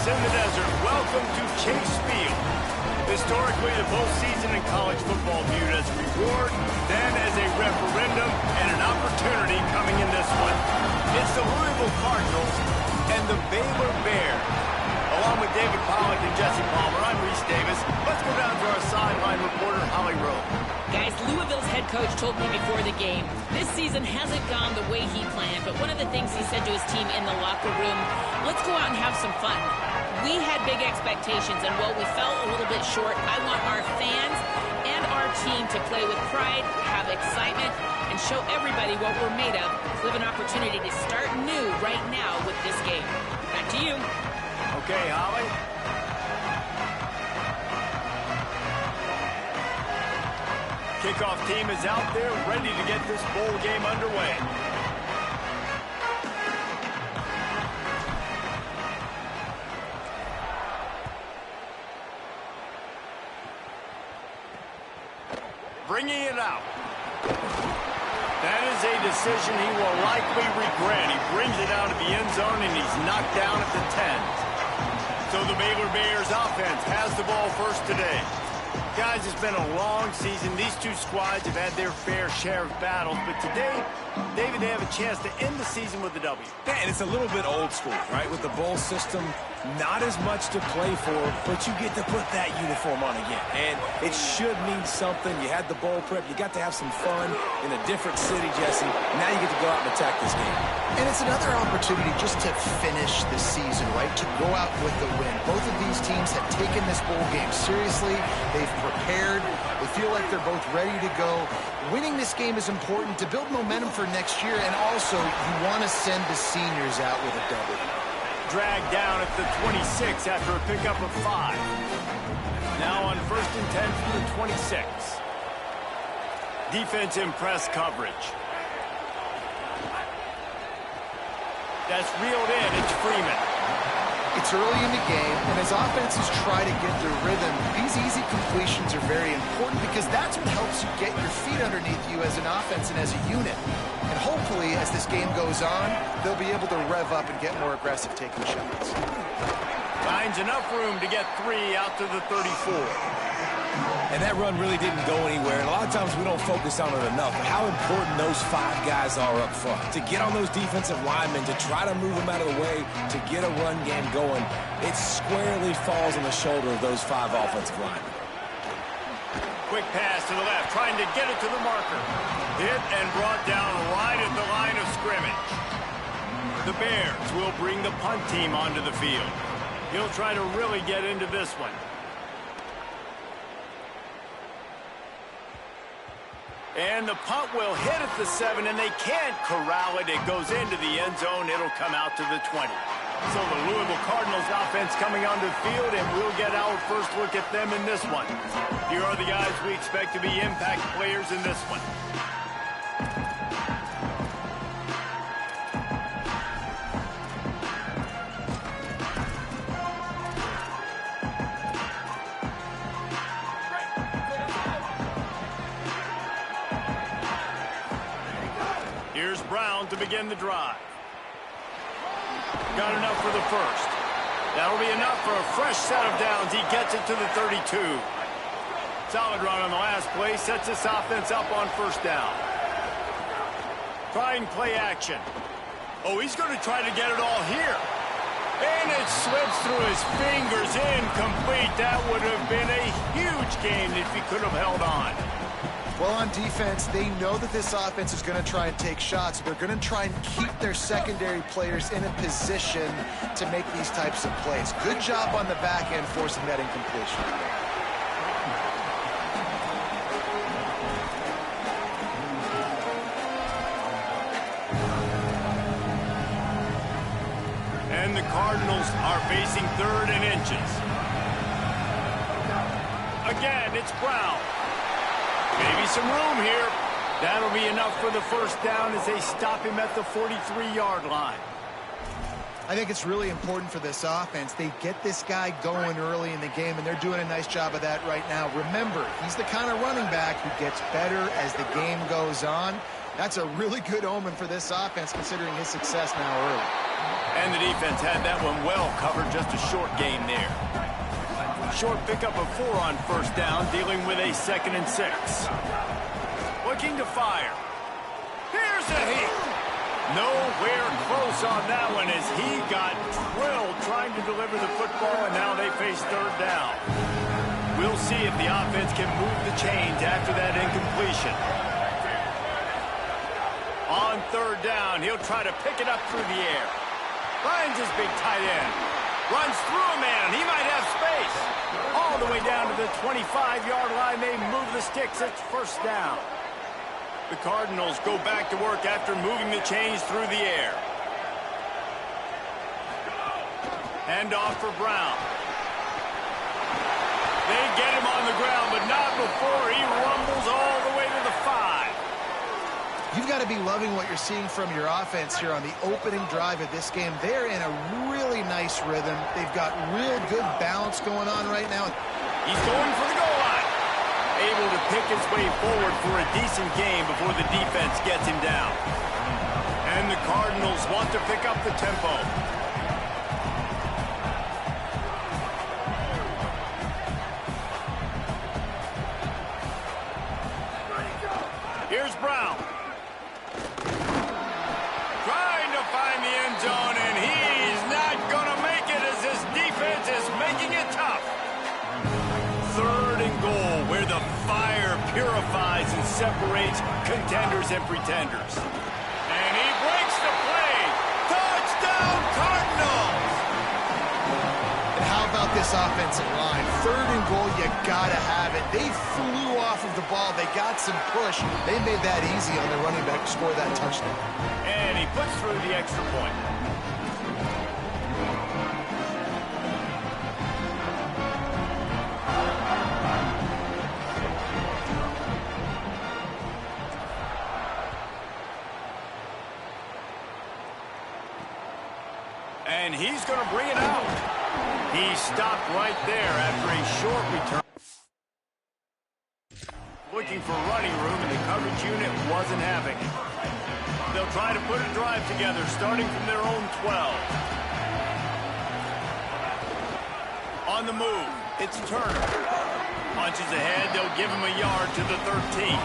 us in the desert. Welcome to Chase Field. Historically, the postseason in college football viewed as a reward, then as a referendum, and an opportunity coming in this one. It's the Louisville Cardinals and the Baylor Bears. Along with David Pollack and Jesse Palmer, I'm Reese Davis. Let's go down to our sideline reporter, Holly Rowe. Guys, Louisville's head coach told me before the game, this season hasn't gone the way he planned, but one of the things he said to his team in the locker room, let's go out and have some fun. We had big expectations, and while we fell a little bit short, I want our fans and our team to play with pride, have excitement, and show everybody what we're made of. We have an opportunity to start new right now with this game. Back to you. Okay, Holly. Kickoff team is out there ready to get this bowl game underway. Bringing it out. That is a decision he will likely regret. He brings it out of the end zone and he's knocked down at the 10. So the Baylor Bears offense has the ball first today. Guys, it's been a long season. These two squads have had their fair share of battles, but today, David, they have a chance to end the season with a W. Yeah, and it's a little bit old school, right? With the bowl system, not as much to play for, but you get to put that uniform on again. And it should mean something. You had the bowl prep. You got to have some fun in a different city, Jesse. Now you get to go out and attack this game. And it's another opportunity just to finish the season, right? To go out with the win. Both of these teams have taken this bowl game seriously. They've prepared. They feel like they're both ready to go. Winning this game is important to build momentum for next year, and also you want to send the seniors out with a W. Dragged down at the 26 after a pickup of 5. Now on 1st and 10 from the 26. Defense in press coverage. That's reeled in. It's Freeman. It's early in the game, and as offenses try to get their rhythm, these easy completions are very important because that's what helps you get your feet underneath you as an offense and as a unit. And hopefully, as this game goes on, they'll be able to rev up and get more aggressive taking shots. Finds enough room to get 3 out to the 34. And that run really didn't go anywhere. And a lot of times we don't focus on it enough. But how important those 5 guys are up front. To get on those defensive linemen, to try to move them out of the way, to get a run game going, it squarely falls on the shoulder of those 5 offensive linemen. Quick pass to the left, trying to get it to the marker. Hit and brought down right at the line of scrimmage. The Bears will bring the punt team onto the field. He'll try to really get into this one. And the punt will hit at the 7, and they can't corral it. It goes into the end zone. It'll come out to the 20. So the Louisville Cardinals offense coming onto the field, and we'll get our first look at them in this one. Here are the guys we expect to be impact players in this one. Here's Brown to begin the drive. Got enough for the first. That'll be enough for a fresh set of downs. He gets it to the 32. Solid run on the last play. Sets this offense up on first down. Trying play action. Oh, he's going to try to get it all here. And it slips through his fingers. Incomplete. That would have been a huge gain if he could have held on. Well, on defense, they know that this offense is going to try and take shots. They're going to try and keep their secondary players in a position to make these types of plays. Good job on the back end forcing that incompletion. And the Cardinals are facing 3rd and inches. Again, it's Brown. Maybe some room here. That'll be enough for the first down as they stop him at the 43-yard line. I think it's really important for this offense. They get this guy going early in the game, and they're doing a nice job of that right now. Remember, he's the kind of running back who gets better as the game goes on. That's a really good omen for this offense, considering his success now early. And the defense had that one well covered, just a short gain there. Short pickup of 4 on first down, dealing with a 2nd and 6. Looking to fire. Here's a heat. Nowhere close on that one as he got drilled trying to deliver the football, and now they face 3rd down. We'll see if the offense can move the chains after that incompletion. On 3rd down, he'll try to pick it up through the air. Finds his big tight end. Runs through a man. He might have space. All the way down to the 25-yard line. They move the sticks. It's 1st down. The Cardinals go back to work after moving the chains through the air. Hand off for Brown. They get him on the ground, but not before he rumbles all the way to the 5. You've got to be loving what you're seeing from your offense here on the opening drive of this game. They're in a really nice rhythm. They've got real good balance going on right now. He's going for the goal line. Able to pick his way forward for a decent game before the defense gets him down. And the Cardinals want to pick up the tempo. Here's Brown. Trying to find the end zone, and he's not going to make it as this defense is making it tough. 3rd and goal, where the fire purifies and separates contenders and pretenders. And he breaks the play. Touchdown, Cardinals! And how about this offensive line? 3rd and goal, you got to have it. They flew off of the ball. They got some push. They made that easy on their running back to score that touchdown. And he puts through the extra point. And he's going to bring it out. He stopped right there after a short return. Looking for running room, and the coverage unit wasn't having it. They'll try to put a drive together, starting from their own 12. On the move, it's Turner. Punches ahead, they'll give him a yard to the 13.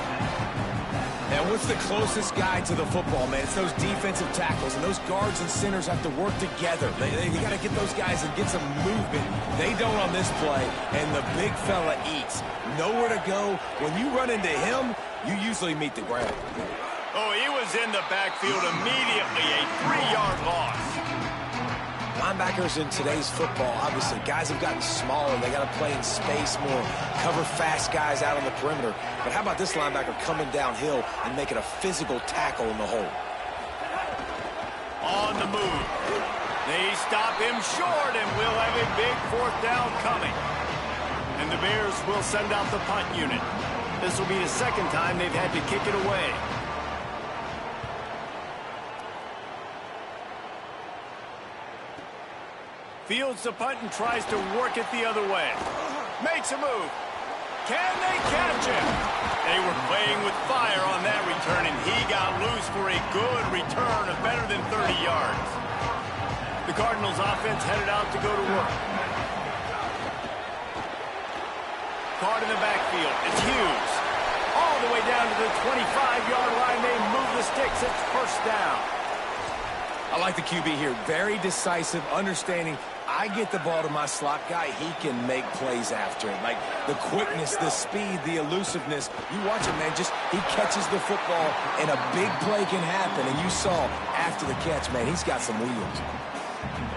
And what's the closest guy to the football, man? It's those defensive tackles, and those guards and centers have to work together. They got to get those guys and get some movement. They don't on this play, and the big fella eats. Nowhere to go. When you run into him, you usually meet the ground. Oh, he was in the backfield immediately, a 3-yard loss. Linebackers in today's football, obviously, guys have gotten smaller. They got to play in space more, cover fast guys out on the perimeter. But how about this linebacker coming downhill and making a physical tackle in the hole? On the move. They stop him short, and we'll have a big 4th down coming. And the Bears will send out the punt unit. This will be the 2nd time they've had to kick it away. Fields the punt and tries to work it the other way. Makes a move. Can they catch him? They were playing with fire on that return, and he got loose for a good return of better than 30 yards. The Cardinals offense headed out to go to work. Caught in the backfield. It's Hughes. All the way down to the 25-yard line. They move the sticks. It's 1st down. I like the QB here. Very decisive, understanding. I get the ball to my slot guy, he can make plays after it. Like the quickness, the speed, the elusiveness. You watch him, man, just he catches the football and a big play can happen. And you saw after the catch, man, he's got some wheels.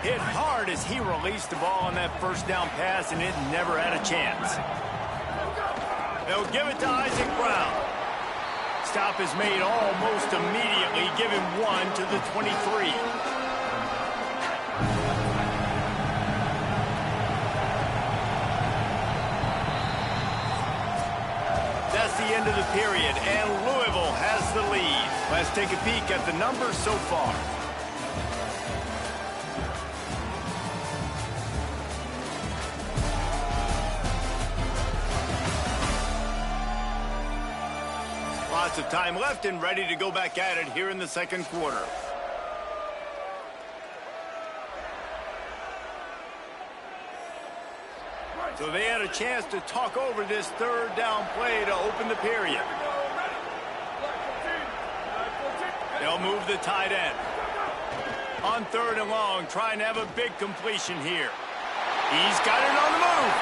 Hit hard as he released the ball on that 1st down pass, and it never had a chance. They'll give it to Isaac Brown. Stop is made almost immediately. Give him 1 to the 23. That's the end of the period, and Louisville has the lead. Let's take a peek at the numbers so far. Lots of time left and ready to go back at it here in the 2nd quarter. So they had a chance to talk over this third down play to open the period. They'll move the tight end. On 3rd and long, trying to have a big completion here. He's got it on the move.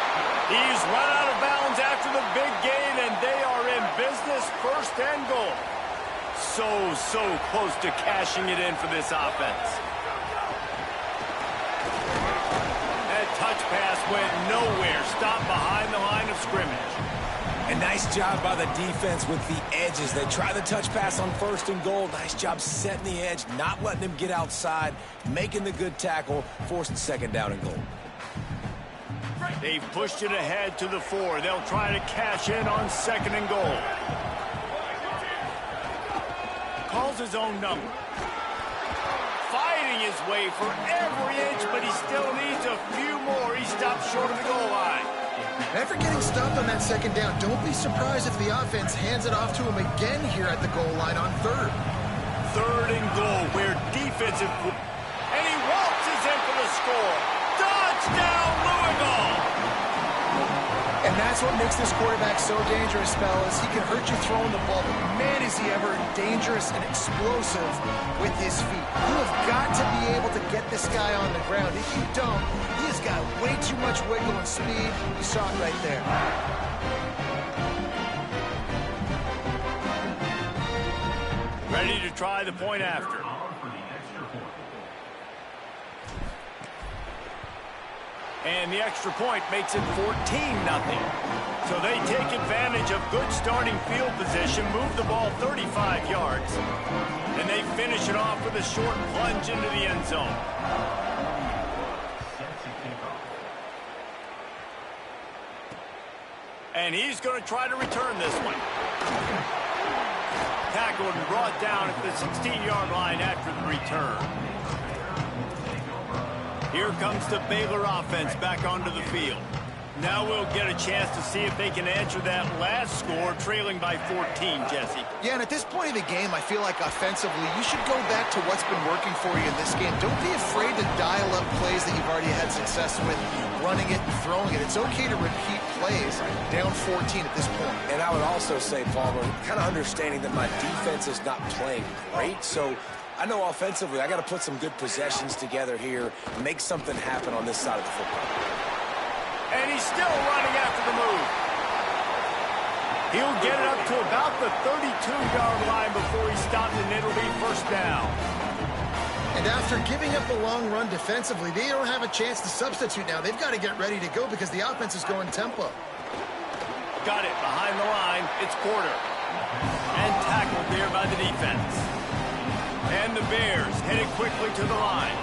He's run out of bounds after the big gain, and they are in business, 1st and goal. So close to cashing it in for this offense. That touch pass went nowhere. Stopped behind the line of scrimmage. And nice job by the defense with the edges. They try the touch pass on 1st and goal. Nice job setting the edge, not letting him get outside, making the good tackle, forced 2nd down and goal. They've pushed it ahead to the 4. They'll try to cash in on 2nd and goal. Calls his own number. Fighting his way for every inch, but he still needs a few more. He stops short of the goal line. After getting stopped on that 2nd down, don't be surprised if the offense hands it off to him again here at the goal line on 3rd. 3rd and goal, where defensive... And he waltzes in for the score. Touchdown, Louisville! And that's what makes this quarterback so dangerous, fellas. He can hurt you throwing the ball, but man, is he ever dangerous and explosive with his feet. You have got to be able to get this guy on the ground. If you don't, he has got way too much wiggle and speed. You saw it right there. Ready to try the point after. And the extra point makes it 14-0. So they take advantage of good starting field position, move the ball 35 yards, and they finish it off with a short plunge into the end zone. And he's going to try to return this one. Tackled and brought down at the 16-yard line after the return. Here comes the Baylor offense back onto the field. Now we'll get a chance to see if they can answer that last score, trailing by 14, Jesse. Yeah, and at this point of the game, I feel like offensively, you should go back to what's been working for you in this game. Don't be afraid to dial up plays that you've already had success with, running it and throwing it. It's okay to repeat plays down 14 at this point. And I would also say, Palmer, kind of understanding that my defense is not playing great, so I know offensively I got to put some good possessions together here, make something happen on this side of the football. And he's still running after the move. He'll get it up to about the 32-yard line before he stopped, and it'll be 1st down. And after giving up a long run defensively, they don't have a chance to substitute now. They've got to get ready to go because the offense is going tempo. Got it behind the line. It's Porter. And tackled there by the defense. And the Bears headed quickly to the line.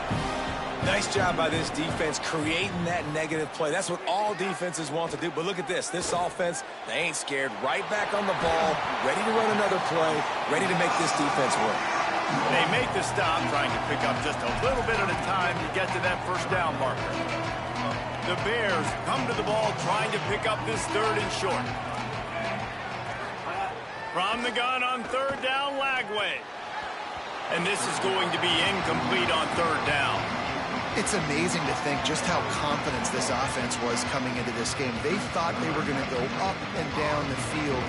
Nice job by this defense creating that negative play. That's what all defenses want to do. But look at this. This offense, they ain't scared. Right back on the ball, ready to run another play, ready to make this defense work. They make the stop, trying to pick up just a little bit at a time to get to that 1st down marker. The Bears come to the ball trying to pick up this 3rd and short. From the gun on 3rd down, Lagway. And this is going to be incomplete on 3rd down. It's amazing to think just how confident this offense was coming into this game. They thought they were going to go up and down the field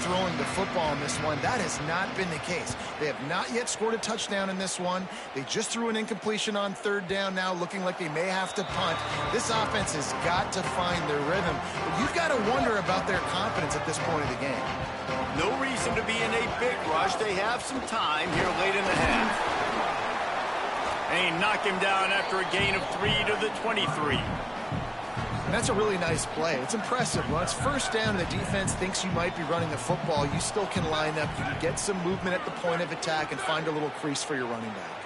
throwing the football in this one. That has not been the case. They have not yet scored a touchdown in this one. They just threw an incompletion on 3rd down now, looking like they may have to punt. This offense has got to find their rhythm. But you've got to wonder about their confidence at this point of the game. No reason to be in a big rush. They have some time here late in the half. And he knocked him down after a gain of 3 to the 23. And that's a really nice play. It's impressive. When it's 1st down and the defense thinks you might be running the football, you still can line up. You can get some movement at the point of attack and find a little crease for your running back.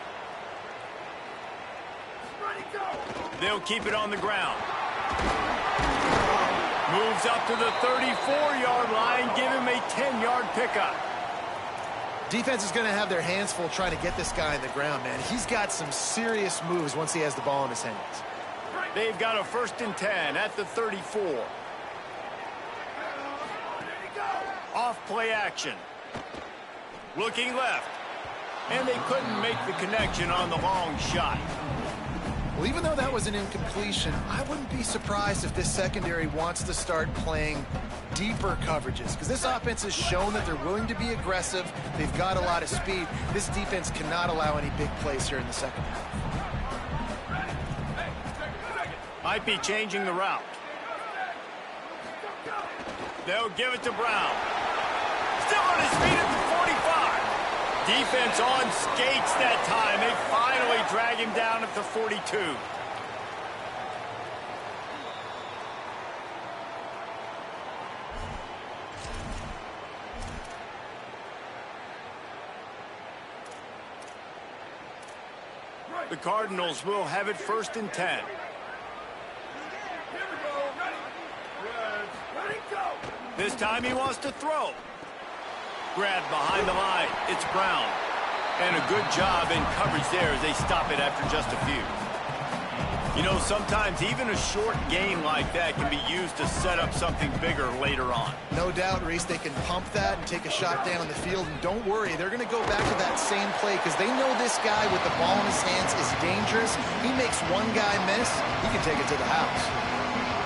They'll keep it on the ground. Moves up to the 34-yard line, give him a 10-yard pickup. Defense is going to have their hands full trying to get this guy on the ground, man. He's got some serious moves once he has the ball in his hands. They've got a 1st and 10 at the 34. Off play action. Looking left. And they couldn't make the connection on the long shot. Well, even though that was an incompletion, I wouldn't be surprised if this secondary wants to start playing deeper coverages, because this offense has shown that they're willing to be aggressive. They've got a lot of speed. This defense cannot allow any big plays here in the second half. Might be changing the route. They'll give it to Brown. Still on his feet at the 45. Defense on skates that time. They finally drag him down at the 42. The Cardinals will have it 1st and 10. This time he wants to throw. Grabbed behind the line. It's Brown. And a good job in coverage there as they stop it after just a few. You know, sometimes even a short game like that can be used to set up something bigger later on. No doubt, Reese, they can pump that and take a shot down on the field. And don't worry, they're going to go back to that same play because they know this guy with the ball in his hands is dangerous. He makes one guy miss, he can take it to the house.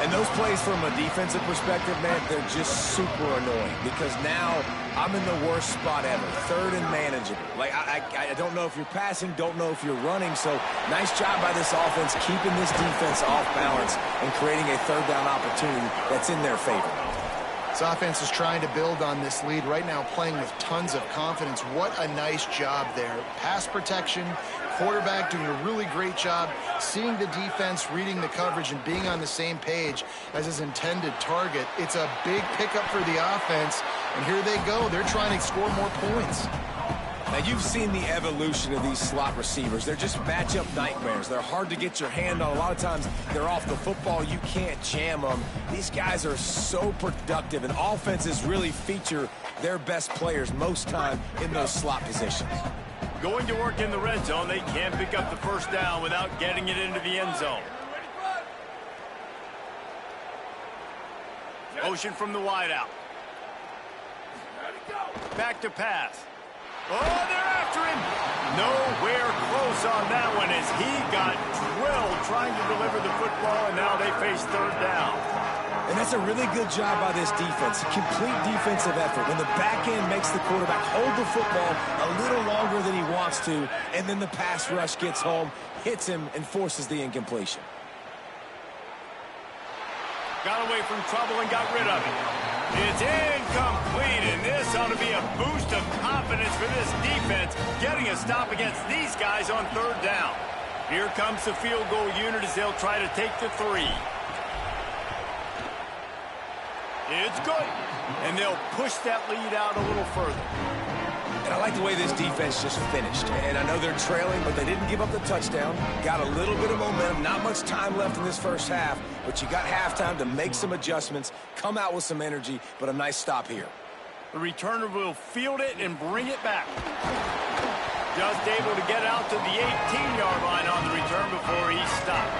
And those plays from a defensive perspective, man, they're just super annoying because now I'm in the worst spot ever, 3rd and manageable. Like, I don't know if you're passing, don't know if you're running, so nice job by this offense keeping this defense off balance and creating a 3rd down opportunity that's in their favor. This offense is trying to build on this lead right now, playing with tons of confidence. What a nice job there. Pass protection, quarterback doing a really great job, seeing the defense, reading the coverage, and being on the same page as his intended target. It's a big pickup for the offense, and here they go. They're trying to score more points. Now, you've seen the evolution of these slot receivers. They're just matchup nightmares. They're hard to get your hand on. A lot of times, they're off the football. You can't jam them. These guys are so productive, and offenses really feature their best players most time in those slot positions. Going to work in the red zone, they can't pick up the 1st down without getting it into the end zone. Motion from the wideout. Back to pass. Oh, they're after him. Nowhere close on that one as he got drilled trying to deliver the football, and now they face 3rd down. And that's a really good job by this defense. Complete defensive effort. When the back end makes the quarterback hold the football a little longer than he wants to, and then the pass rush gets home, hits him, and forces the incompletion. Got away from trouble and got rid of it. It's incomplete, and this ought to be a boost of confidence for this defense, getting a stop against these guys on 3rd down. Here comes the field goal unit as they'll try to take the 3. It's good, and they'll push that lead out a little further. And I like the way this defense just finished. And I know they're trailing, but they didn't give up the touchdown. Got a little bit of momentum. Not much time left in this 1st half, but you got halftime to make some adjustments, come out with some energy, but a nice stop here. The returner will field it and bring it back. Just able to get out to the 18-yard line on the return before he stopped.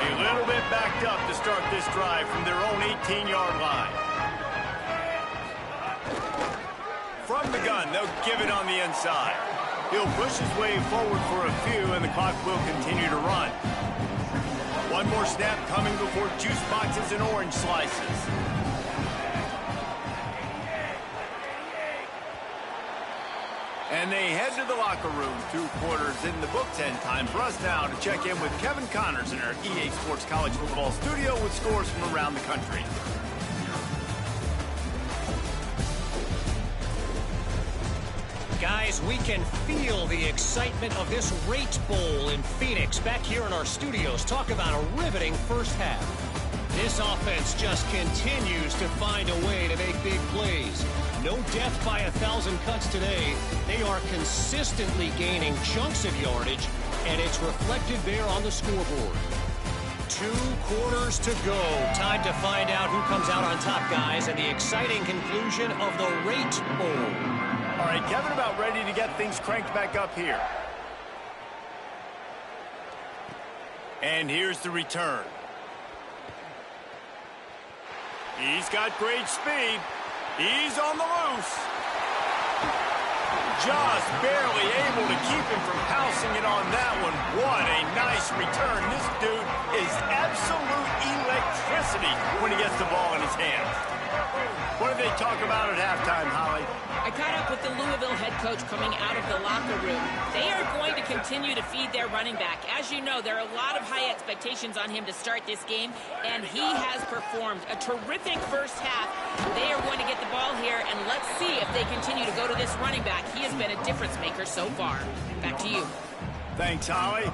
A little bit backed up to start this drive from their own 18-yard line. From the gun, they'll give it on the inside. He'll push his way forward for a few, and the clock will continue to run. One more snap coming before juice boxes and orange slices. And they head to the locker room. 2 quarters in the books, and time for us now to check in with Kevin Connors in our EA Sports College Football studio with scores from around the country. Guys, we can feel the excitement of this Rate Bowl in Phoenix back here in our studios. Talk about a riveting 1st half. This offense just continues to find a way to make big plays. No death by 1,000 cuts today. They are consistently gaining chunks of yardage, and it's reflected there on the scoreboard. 2 quarters to go. Time to find out who comes out on top, guys, and the exciting conclusion of the Rate Bowl. All right, Kevin, about ready to get things cranked back up here. And here's the return. He's got great speed. He's on the loose. just barely able to keep him from pouncing it on that one. What a nice return. This dude is absolute electricity when he gets the ball in his hands. What did they talk about at halftime, Holly? I caught up with the Louisville head coach coming out of the locker room. They are going to continue to feed their running back. As you know, there are a lot of high expectations on him to start this game, and he has performed a terrific first half. They are going to get the ball here, and let's see if they continue to go to this running back. He has been a difference maker so far. Back to you. Thanks, Holly.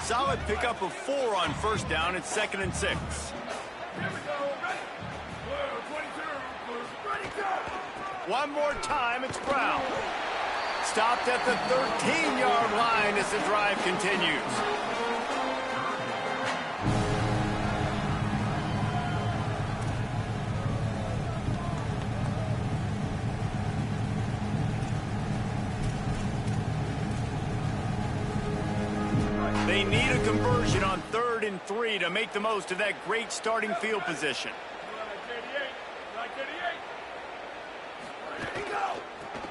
Solid pickup of 4 on first down. It's 2nd and 6. Here we go. Ready? Blue 22. Ready, go. One more time, it's Brown. Stopped at the 13-yard line as the drive continues. They need a conversion on 3rd and 3 to make the most of that great starting field position.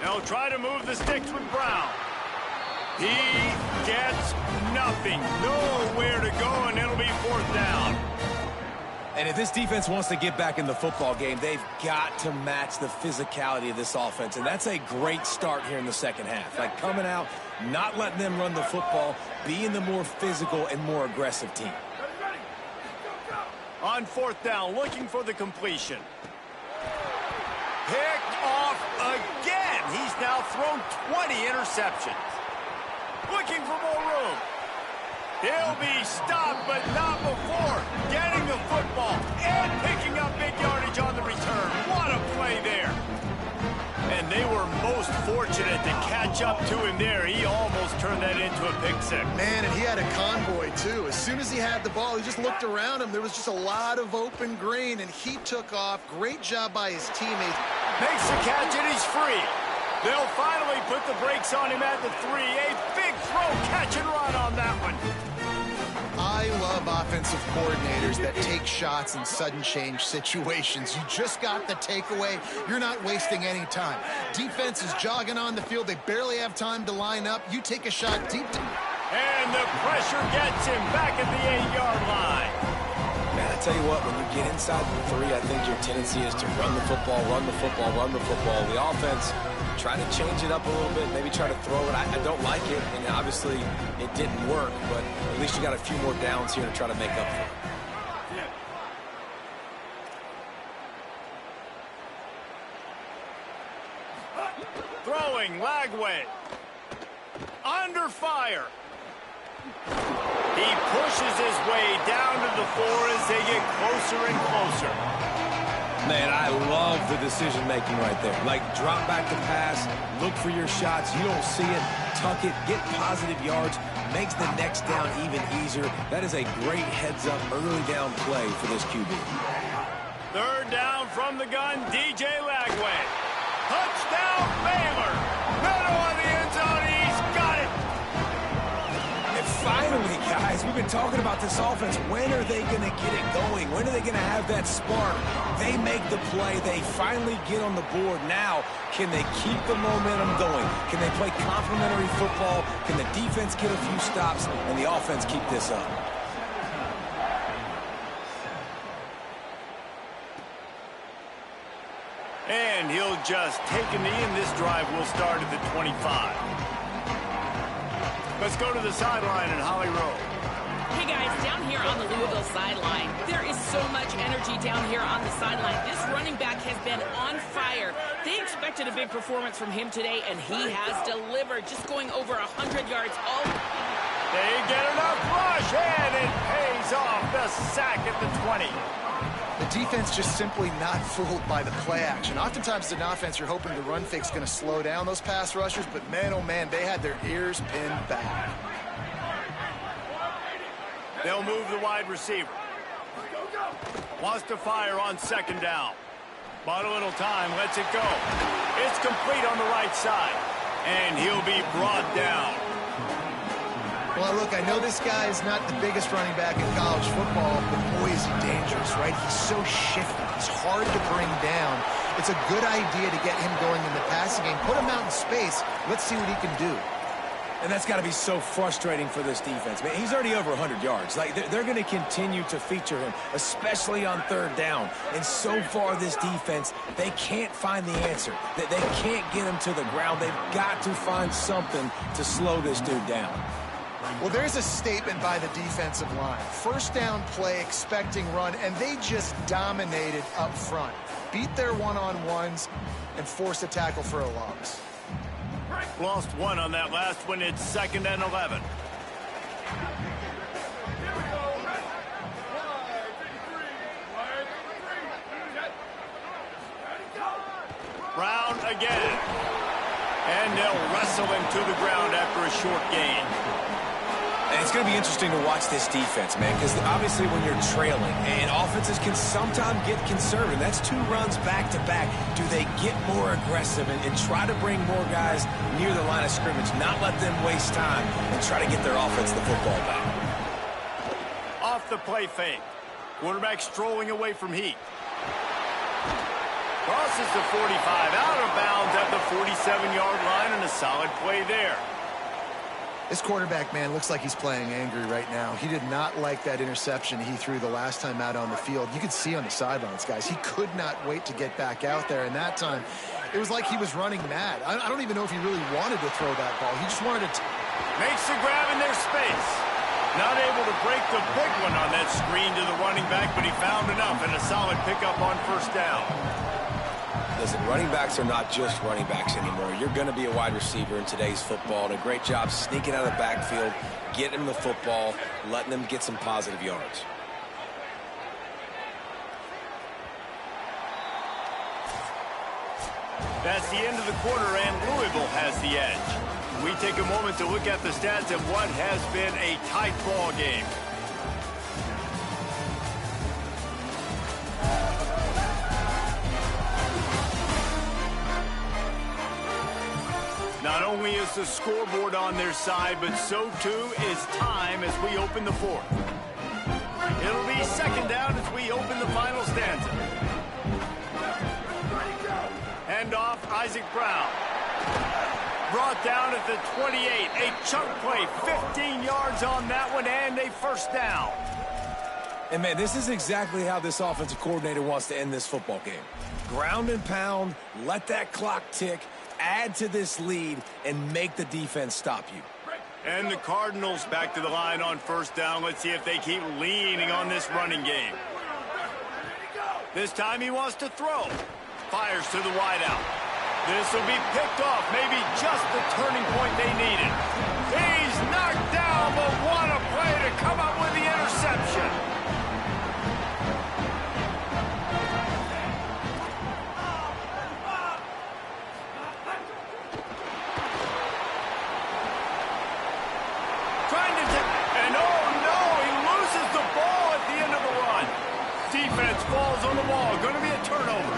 They'll try to move the sticks with Brown. He gets nothing. Nowhere to go, and it'll be 4th down. And if this defense wants to get back in the football game, they've got to match the physicality of this offense. And that's a great start here in the second half. Like coming out, not letting them run the football, being the more physical and more aggressive team. On 4th down, looking for the completion. Picked off again. He's now thrown 20 interceptions. Looking for more room. He'll be stopped, but not before getting the football and picking up big yardage on the return. What a play there. And they were most fortunate to catch up to him there. He almost turned that into a pick six. Man, and he had a convoy, too. As soon as he had the ball, he just looked around him. There was just a lot of open green, and he took off. Great job by his teammates. Makes the catch, and he's free. They'll finally put the brakes on him at the 3. A big throw, catch and run on that one. I love offensive coordinators that take shots in sudden change situations. You just got the takeaway. You're not wasting any time. Defense is jogging on the field. They barely have time to line up. You take a shot deep. And the pressure gets him back at the 8-yard line. Man, I tell you what, when you get inside the 3, I think your tendency is to run the football, run the football, run the football. The offense, try to change it up a little bit, maybe try to throw it. I don't like it, and obviously it didn't work, but at least you got a few more downs here to try to make up for it. Throwing, Lagway. Under fire. He pushes his way down to the 4 as they get closer and closer. Man, I love the decision-making right there. Like, drop back to pass, look for your shots. You don't see it, tuck it, get positive yards, makes the next down even easier. That is a great heads-up early down play for this QB. 3rd down from the gun, DJ Lagway. Touchdown, Baylor. Middle of the end zone, he's got it. And finally, guys, we've been talking about this offense. When are they going to get it going? When are they going to have that spark? They make the play. They finally get on the board. Now, can they keep the momentum going? Can they play complementary football? Can the defense get a few stops and the offense keep this up? And he'll just take a knee, and this drive will start at the 25. Let's go to the sideline in Holly Rowe. Hey guys, down here on the Louisville sideline, there is so much energy down here on the sideline. This running back has been on fire. They expected a big performance from him today, and he has delivered, just going over 100 yards all. They get enough rush, and it pays off. The sack at the 20. The defense just simply not fooled by the play action. Oftentimes, as an offense, you're hoping the run fake's going to slow down those pass rushers, but man, oh man, they had their ears pinned back. They'll move the wide receiver. Wants to fire on 2nd down. Bought a little time, lets it go. It's complete on the right side, and he'll be brought down. Well, look, I know this guy is not the biggest running back in college football, but boy, is he dangerous, right? He's so shifty. He's hard to bring down. It's a good idea to get him going in the passing game. Put him out in space. Let's see what he can do. And that's got to be so frustrating for this defense. Man, he's already over 100 yards. Like, they're going to continue to feature him, especially on third down. And so far, this defense, they can't find the answer. They can't get him to the ground. They've got to find something to slow this dude down. Well, there's a statement by the defensive line. First down play, expecting run, and they just dominated up front. Beat their one-on-ones and forced a tackle for a loss. Lost one on that last one. It's 2nd and 11. Brown again. And they'll wrestle him to the ground after a short gain. And it's going to be interesting to watch this defense, man, because obviously when you're trailing, and offenses can sometimes get conservative. That's 2 runs back-to-back. Do they get more aggressive and try to bring more guys near the line of scrimmage, not let them waste time, and try to get their offense the football back? Off the play fake. Quarterback strolling away from heat. Crosses the 45, out of bounds at the 47-yard line, and a solid play there. This quarterback, man, looks like he's playing angry right now. He did not like that interception he threw the last time out on the field. You could see on the sidelines, guys, he could not wait to get back out there. And that time, it was like he was running mad. I don't even know if he really wanted to throw that ball. He just wanted to... Makes the grab in their space. Not able to break the big one on that screen to the running back, but he found enough and a solid pickup on first down. Listen, running backs are not just running backs anymore. You're going to be a wide receiver in today's football, and a great job sneaking out of the backfield, getting them the football, letting them get some positive yards. That's the end of the quarter, and Louisville has the edge. We take a moment to look at the stats of what has been a tight ball game. Not only is the scoreboard on their side, but so too is time as we open the 4th. It'll be 2nd down as we open the final stanza. Hand off, Isaac Brown. Brought down at the 28. A chunk play, 15 yards on that one, and a first down. And, man, this is exactly how this offensive coordinator wants to end this football game. Ground and pound, let that clock tick, add to this lead, and make the defense stop you. And the Cardinals back to the line on first down. Let's see if they keep leaning on this running game. This time he wants to throw. Fires to the wideout. This will be picked off. Maybe just the turning point they needed. He's knocked down, but what a play to come up with the interception. Falls on the wall. Going to be a turnover.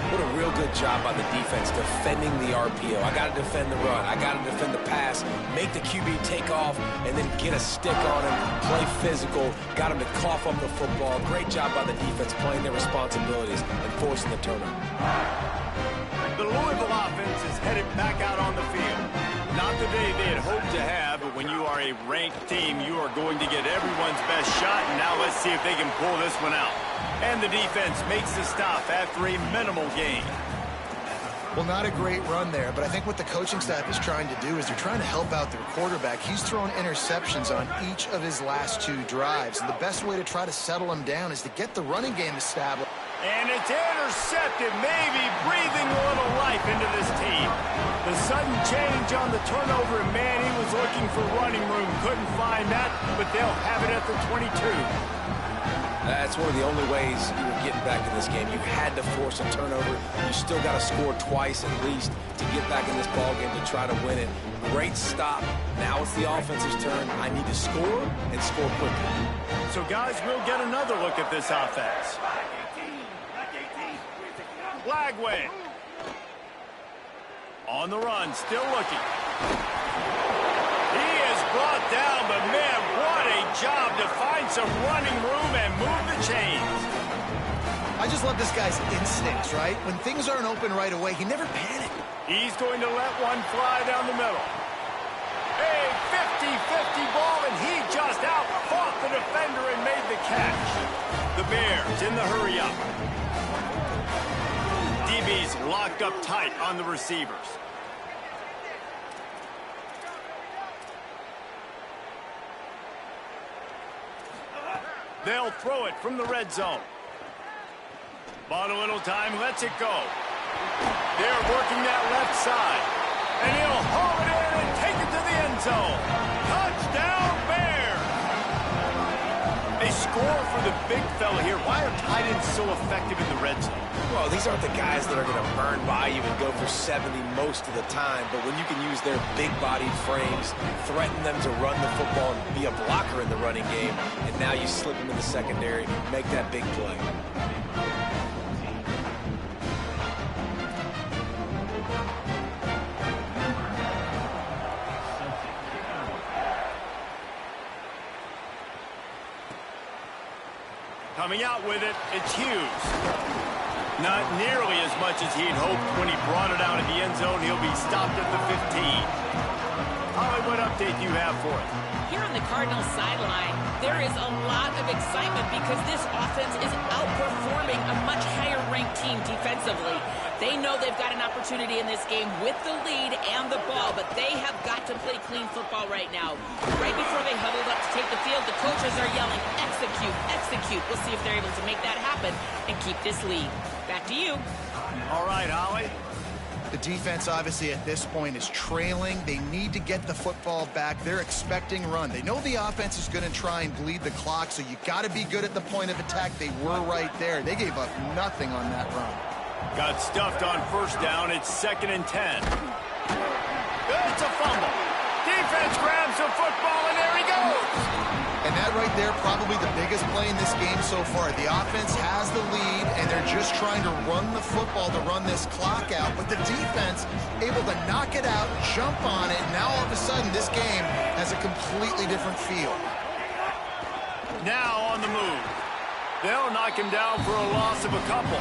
What a real good job by the defense defending the RPO. I got to defend the run. I got to defend the pass. Make the QB take off and then get a stick on him. Play physical. Got him to cough up the football. Great job by the defense playing their responsibilities and forcing the turnover. The Louisville offense is headed back out on the field. Not the day they had hoped to have, but when you are a ranked team, you are going to get everyone's best shot, and now let's see if they can pull this one out. And the defense makes the stop after a minimal gain. Well, not a great run there, but I think what the coaching staff is trying to do is they're trying to help out their quarterback. He's thrown interceptions on each of his last 2 drives, and the best way to try to settle him down is to get the running game established. And it's intercepted, maybe breathing a little life into this team. The sudden change on the turnover, and man, he was looking for running room. Couldn't find that, but they'll have it at the 22. That's one of the only ways you were getting back in this game. You had to force a turnover. You still got to score twice at least to get back in this ball game to try to win it. Great stop. Now it's the offense's turn. I need to score and score quickly. So, guys, we'll get another look at this offense. Flagway. On the run, still looking. He is brought down, but man, what a job to find some running room and move the chains. I just love this guy's instincts, right? When things aren't open right away, he never panics. He's going to let one fly down the middle. A 50-50 ball, and he just out-fought the defender and made the catch. The Bears in the hurry-up. DB's locked up tight on the receivers. They'll throw it from the red zone. Bought a little time, lets it go. They're working that left side. And he'll haul it in and take it to the end zone. Touchdown, Bears! They score for the big fella here. Why are tight ends so effective in the red zone? Well, these aren't the guys that are going to burn by you and go for 70 most of the time, but when you can use their big-bodied frames, threaten them to run the football and be a blocker in the running game, and now you slip them in the secondary, make that big play. Coming out with it, it's Hughes. Not nearly as much as he'd hoped when he brought it out in the end zone. He'll be stopped at the 15. Holly, what update do you have for us? Here on the Cardinals sideline, there is a lot of excitement because this offense is outperforming a much higher-ranked team defensively. They know they've got an opportunity in this game with the lead and the ball, but they have got to play clean football right now. Right before they huddled up to take the field, the coaches are yelling, execute, execute. We'll see if they're able to make that happen and keep this lead. Back to you. All right, Holly. The defense, obviously, at this point is trailing. They need to get the football back. They're expecting run. They know the offense is going to try and bleed the clock, so you got to be good at the point of attack. They were right there. They gave up nothing on that run. Got stuffed on first down. It's 2nd and 10. It's a fumble. Defense grabs the football, and there he goes. And that right there, probably the biggest play in this game so far. The offense has the lead, and they're just trying to run the football to run this clock out. But the defense able to knock it out, jump on it. Now all of a sudden, this game has a completely different feel. Now on the move. They'll knock him down for a loss of a couple.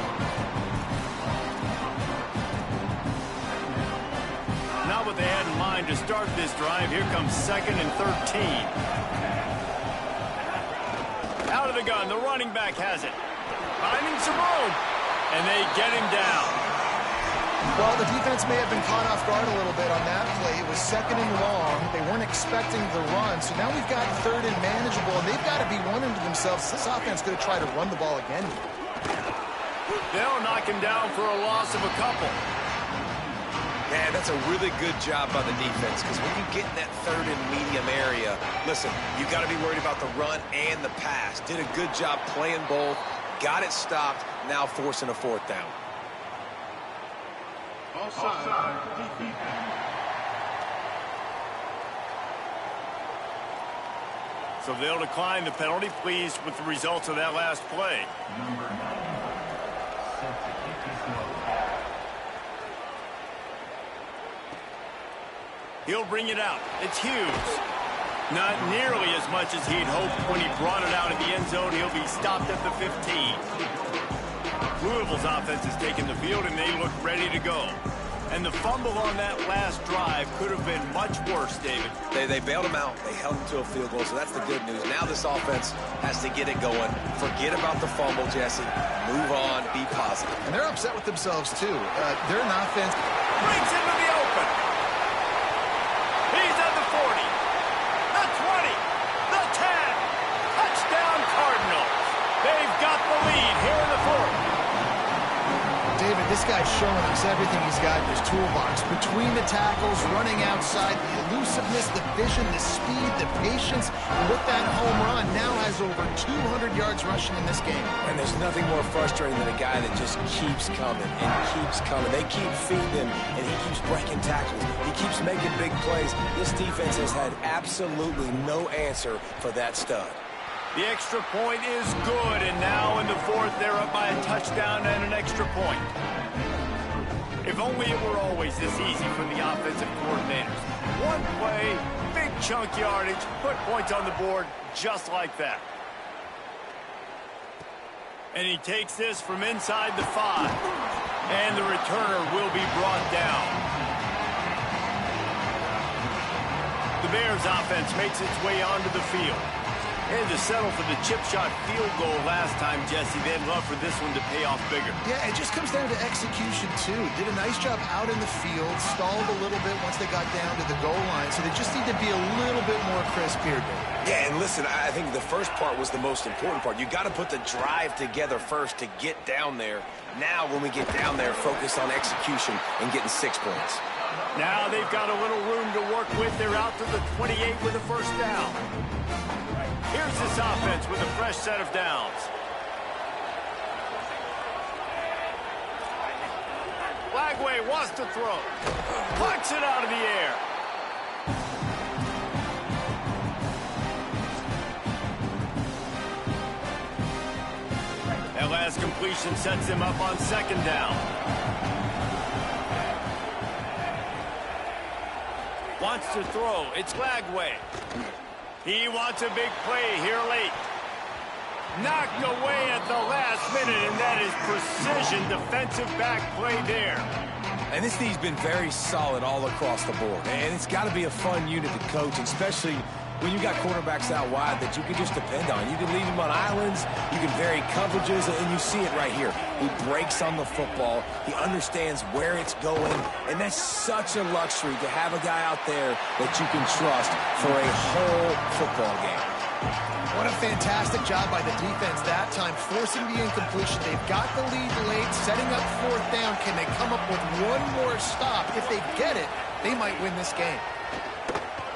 Not what they had in mind to start this drive. Here comes 2nd and 13. Out of the gun, the running back has it. Finding some room, and they get him down. Well, the defense may have been caught off guard a little bit on that play. It was 2nd and long. They weren't expecting the run, so now we've got 3rd and manageable, and they've got to be wondering to themselves, this offense going to try to run the ball again. They'll knock him down for a loss of a couple. Man, that's a really good job by the defense, because when you get in that 3rd and medium area, listen, you got to be worried about the run and the pass. Did a good job playing both, got it stopped, now forcing a 4th down. Offside. So they'll decline the penalty, pleased with the results of that last play. Number 9, set to kick his goal. He'll bring it out. It's Hughes. Not nearly as much as he'd hoped when he brought it out in the end zone. He'll be stopped at the 15. Louisville's offense has taken the field, and they look ready to go. And the fumble on that last drive could have been much worse, David. They bailed him out. They held him to a field goal, so that's the good news. Now this offense has to get it going. Forget about the fumble, Jesse. Move on. Be positive. And they're upset with themselves, too. They're an offense. Brings into the open. He's at the 40, the 20, the 10. Touchdown, Cardinals. They've got the lead here in the 4th. David, this guy's showing us everything he's got in his toolbox. Between the tackles, running outside, the elusiveness, the vision, the speed, the patience. And with that home run, now has over 200 yards rushing in this game. And there's nothing more frustrating than a guy that just keeps coming and keeps coming. They keep feeding him, and he keeps breaking tackles. He keeps making big plays. This defense has had absolutely no answer for that stud. The extra point is good, and now in the 4th, they're up by a touchdown and an extra point. If only it were always this easy for the offensive coordinators. One play, big chunk yardage, put points on the board just like that. And he takes this from inside the 5. And the returner will be brought down. The Bears offense makes its way onto the field. They had to settle for the chip shot field goal last time, Jesse. They'd love for this one to pay off bigger. Yeah, it just comes down to execution, too. Did a nice job out in the field, stalled a little bit once they got down to the goal line, so they just need to be a little bit more crisp here, Dave. Yeah, and listen, I think the first part was the most important part. You got to put the drive together first to get down there. Now, when we get down there, focus on execution and getting 6 points. Now they've got a little room to work with. They're out to the 28 with a first down. Here's this offense with a fresh set of downs. Flagway wants to throw. Plucks it out of the air. That last completion sets him up on second down. Wants to throw. It's Flagway. He wants a big play here late. Knocked away at the last minute, and that is precision defensive back play there. And this team's been very solid all across the board. And it's got to be a fun unit to coach, especially when you got quarterbacks out wide that you can just depend on. You can leave him on islands, you can vary coverages, and you see it right here. He breaks on the football, he understands where it's going, and that's such a luxury to have a guy out there that you can trust for a whole football game. What a fantastic job by the defense that time, forcing the incompletion. They've got the lead late, setting up fourth down. Can they come up with one more stop? If they get it, they might win this game.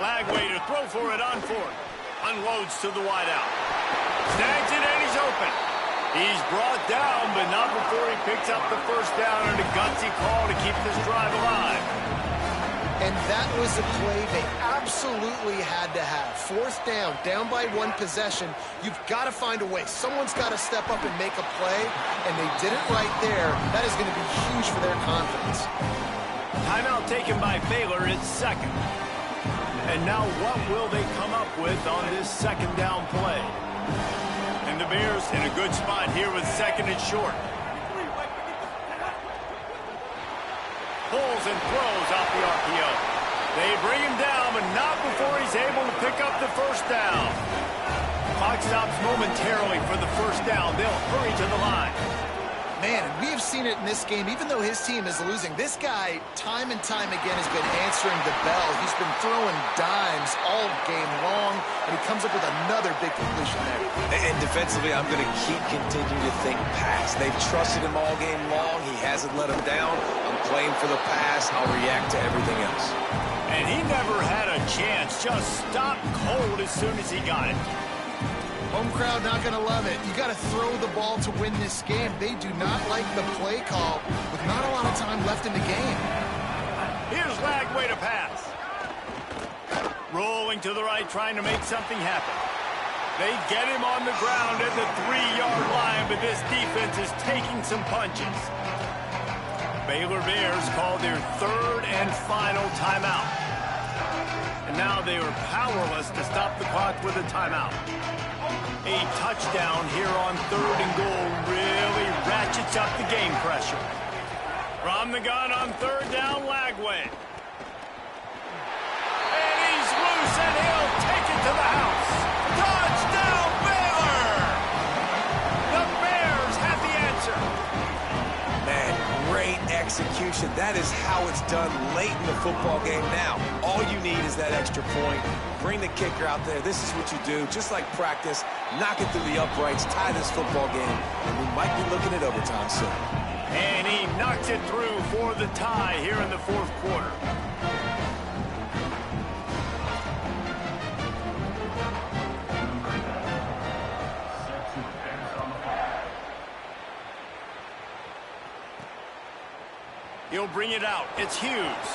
Flagway to throw for it on fourth. Unloads to the wideout. Snags it and he's open. He's brought down, but not before he picks up the first down and a gutsy call to keep this drive alive. And that was a play they absolutely had to have. Fourth down by one possession. You've got to find a way. Someone's got to step up and make a play, and they did it right there. That is going to be huge for their confidence. Timeout taken by Baylor. It's second. And now what will they come up with on this second down play? And the Bears in a good spot here with second and short. Pulls and throws off the RPO. They bring him down, but not before he's able to pick up the first down. Clock stops momentarily for the first down. They'll hurry to the line. Man, we have seen it in this game. Even though his team is losing, this guy, time and time again, has been answering the bell. He's been throwing dimes all game long, and he comes up with another big completion there. And defensively, I'm going to continue to think pass. They've trusted him all game long. He hasn't let him down. I'm playing for the pass. I'll react to everything else. And he never had a chance. Just stopped cold as soon as he got it. Home crowd not going to love it. You got to throw the ball to win this game. They do not like the play call with not a lot of time left in the game. Here's Flagway to pass. Rolling to the right, trying to make something happen. They get him on the ground at the 3-yard line, but this defense is taking some punches. Baylor Bears call their third and final timeout. And now they are powerless to stop the clock with a timeout. A touchdown here on third and goal really ratchets up the game pressure. From the gun on third down, Flagway. And he's loose, and he'll take it to the house. Touchdown, Baylor! The Bears have the answer. Man, great execution. That is how it's done late in the football game now. All you need is that extra point. Bring the kicker out there. This is what you do. Just like practice, knock it through the uprights, tie this football game, and we might be looking at overtime soon. And he knocks it through for the tie here in the fourth quarter. He'll bring it out. It's Hughes.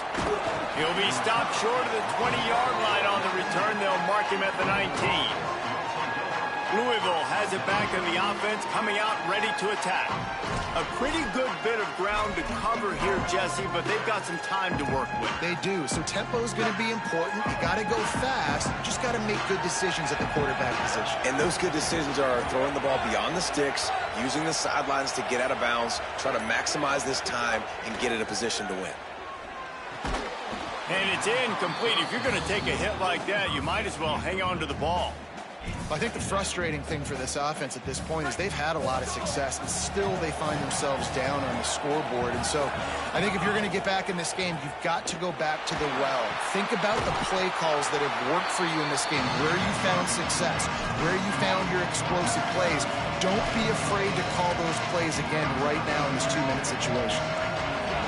He'll be stopped short of the 20-yard line on the return. They'll mark him at the 19. Louisville has it back in the offense, coming out ready to attack. A pretty good bit of ground to cover here, Jesse, but they've got some time to work with. They do, so tempo is going to be important. You got to go fast. You just got to make good decisions at the quarterback position. And those good decisions are throwing the ball beyond the sticks, using the sidelines to get out of bounds, try to maximize this time and get in a position to win. And it's incomplete. If you're going to take a hit like that, you might as well hang on to the ball. I think the frustrating thing for this offense at this point is they've had a lot of success, and still they find themselves down on the scoreboard. And so I think if you're going to get back in this game, you've got to go back to the well. Think about the play calls that have worked for you in this game, where you found success, where you found your explosive plays. Don't be afraid to call those plays again right now in this 2-minute situation.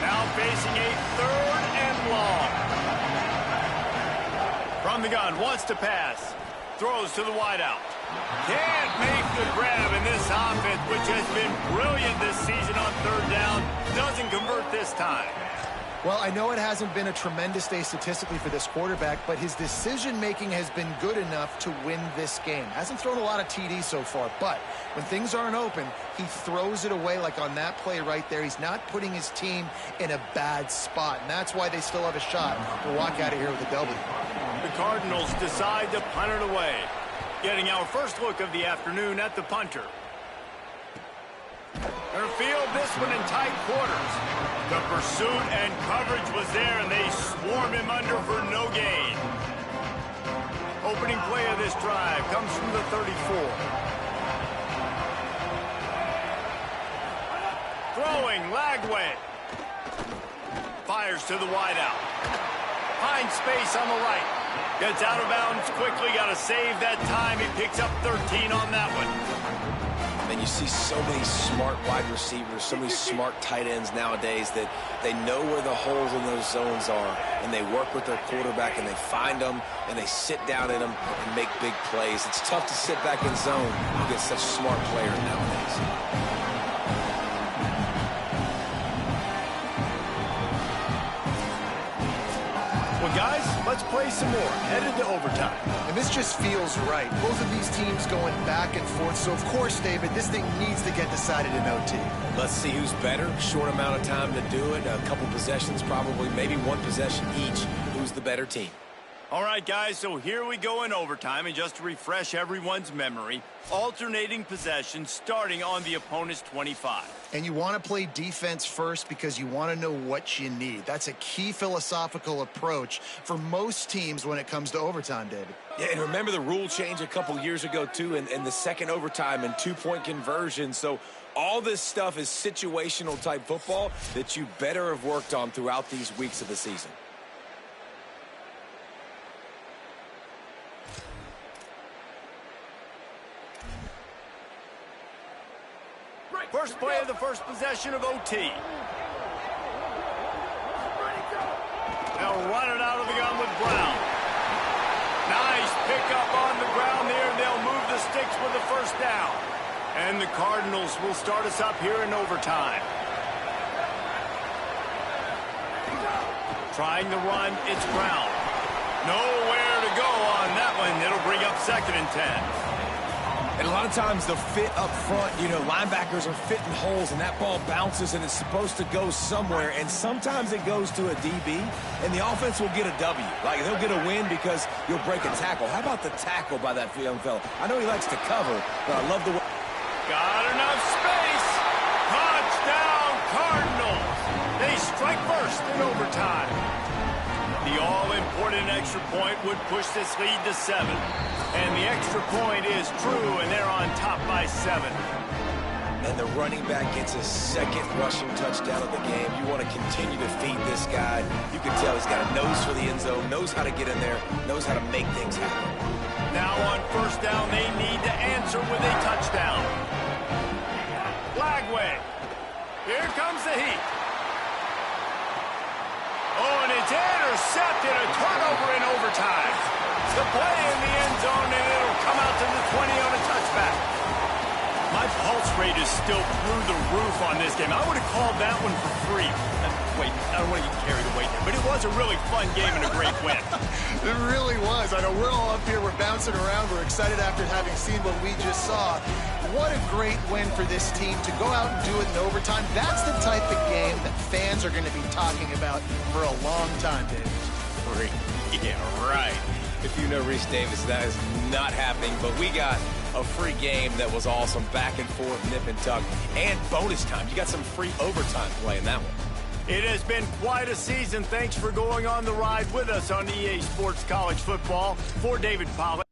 Now facing a 3rd and long. From the gun, wants to pass. Throws to the wideout. Can't make the grab, in this offense, which has been brilliant this season on 3rd down, doesn't convert this time. Well, I know it hasn't been a tremendous day statistically for this quarterback, but his decision-making has been good enough to win this game. Hasn't thrown a lot of TDs so far, but when things aren't open, he throws it away like on that play right there. He's not putting his team in a bad spot, and that's why they still have a shot to walk out of here with a W. The Cardinals decide to punt it away. Getting our first look of the afternoon at the punter. Their field, this one in tight quarters. The pursuit and coverage was there, and they swarm him under for no gain. Opening play of this drive comes from the 34. Throwing, Lagway. Fires to the wideout. Finds space on the right. Gets out of bounds quickly. Got to save that time. He picks up 13 on that one. And you see so many smart wide receivers, so many smart tight ends nowadays that they know where the holes in those zones are, and they work with their quarterback, and they find them, and they sit down in them and make big plays. It's tough to sit back in zone against such smart players nowadays. Well, guys, let's play some more. Headed to overtime. And this just feels right. Both of these teams going back and forth. So, of course, David, this thing needs to get decided in OT. Let's see who's better. Short amount of time to do it. A couple possessions probably, maybe one possession each. Who's the better team? All right, guys, so here we go in overtime. And just to refresh everyone's memory, alternating possessions starting on the opponent's 25. And you want to play defense first because you want to know what you need. That's a key philosophical approach for most teams when it comes to overtime, David. Yeah, and remember the rule change a couple years ago, too, in the second overtime and 2-point conversion. So all this stuff is situational type football that you better have worked on throughout these weeks of the season. First play of the first possession of OT. They'll run it out of the gun with Brown. Nice pickup on the ground there. They'll move the sticks with the first down. And the Cardinals will start us up here in overtime. Trying the run, it's Brown. Nowhere to go on that one. It'll bring up 2nd and 10. And a lot of times the fit up front, you know, linebackers are fitting holes, and that ball bounces, and it's supposed to go somewhere. And sometimes it goes to a DB, and the offense will get a W. Like, they'll get a win because you'll break a tackle. How about the tackle by that young fella? I know he likes to cover, but I love the way. Got enough space. Touchdown, Cardinals. They strike first in overtime. The all-important extra point would push this lead to 7. And the extra point is true, and they're on top by 7. And the running back gets his 2nd rushing touchdown of the game. You want to continue to feed this guy. You can tell he's got a nose for the end zone, knows how to get in there, knows how to make things happen. Now on first down, they need to answer with a touchdown. Lagway. Here comes the heat. Oh, and it's intercepted. A turnover in overtime. The play in the end zone, and it'll come out to the 20 on a touchback. My pulse rate is still through the roof on this game. I would have called that one for free. wait, I don't want to get carried away here, but it was a really fun game and a great win. It really was. I know we're all up here, we're bouncing around, we're excited after having seen what we just saw. What a great win for this team to go out and do it in overtime. That's the type of game that fans are going to be talking about for a long time, David. Yeah, right. If you know Reese Davis, that is not happening, but we got a free game that was awesome, back and forth, nip and tuck, and bonus time. You got some free overtime play in that one. It has been quite a season. Thanks for going on the ride with us on EA Sports College Football. For David Pollack.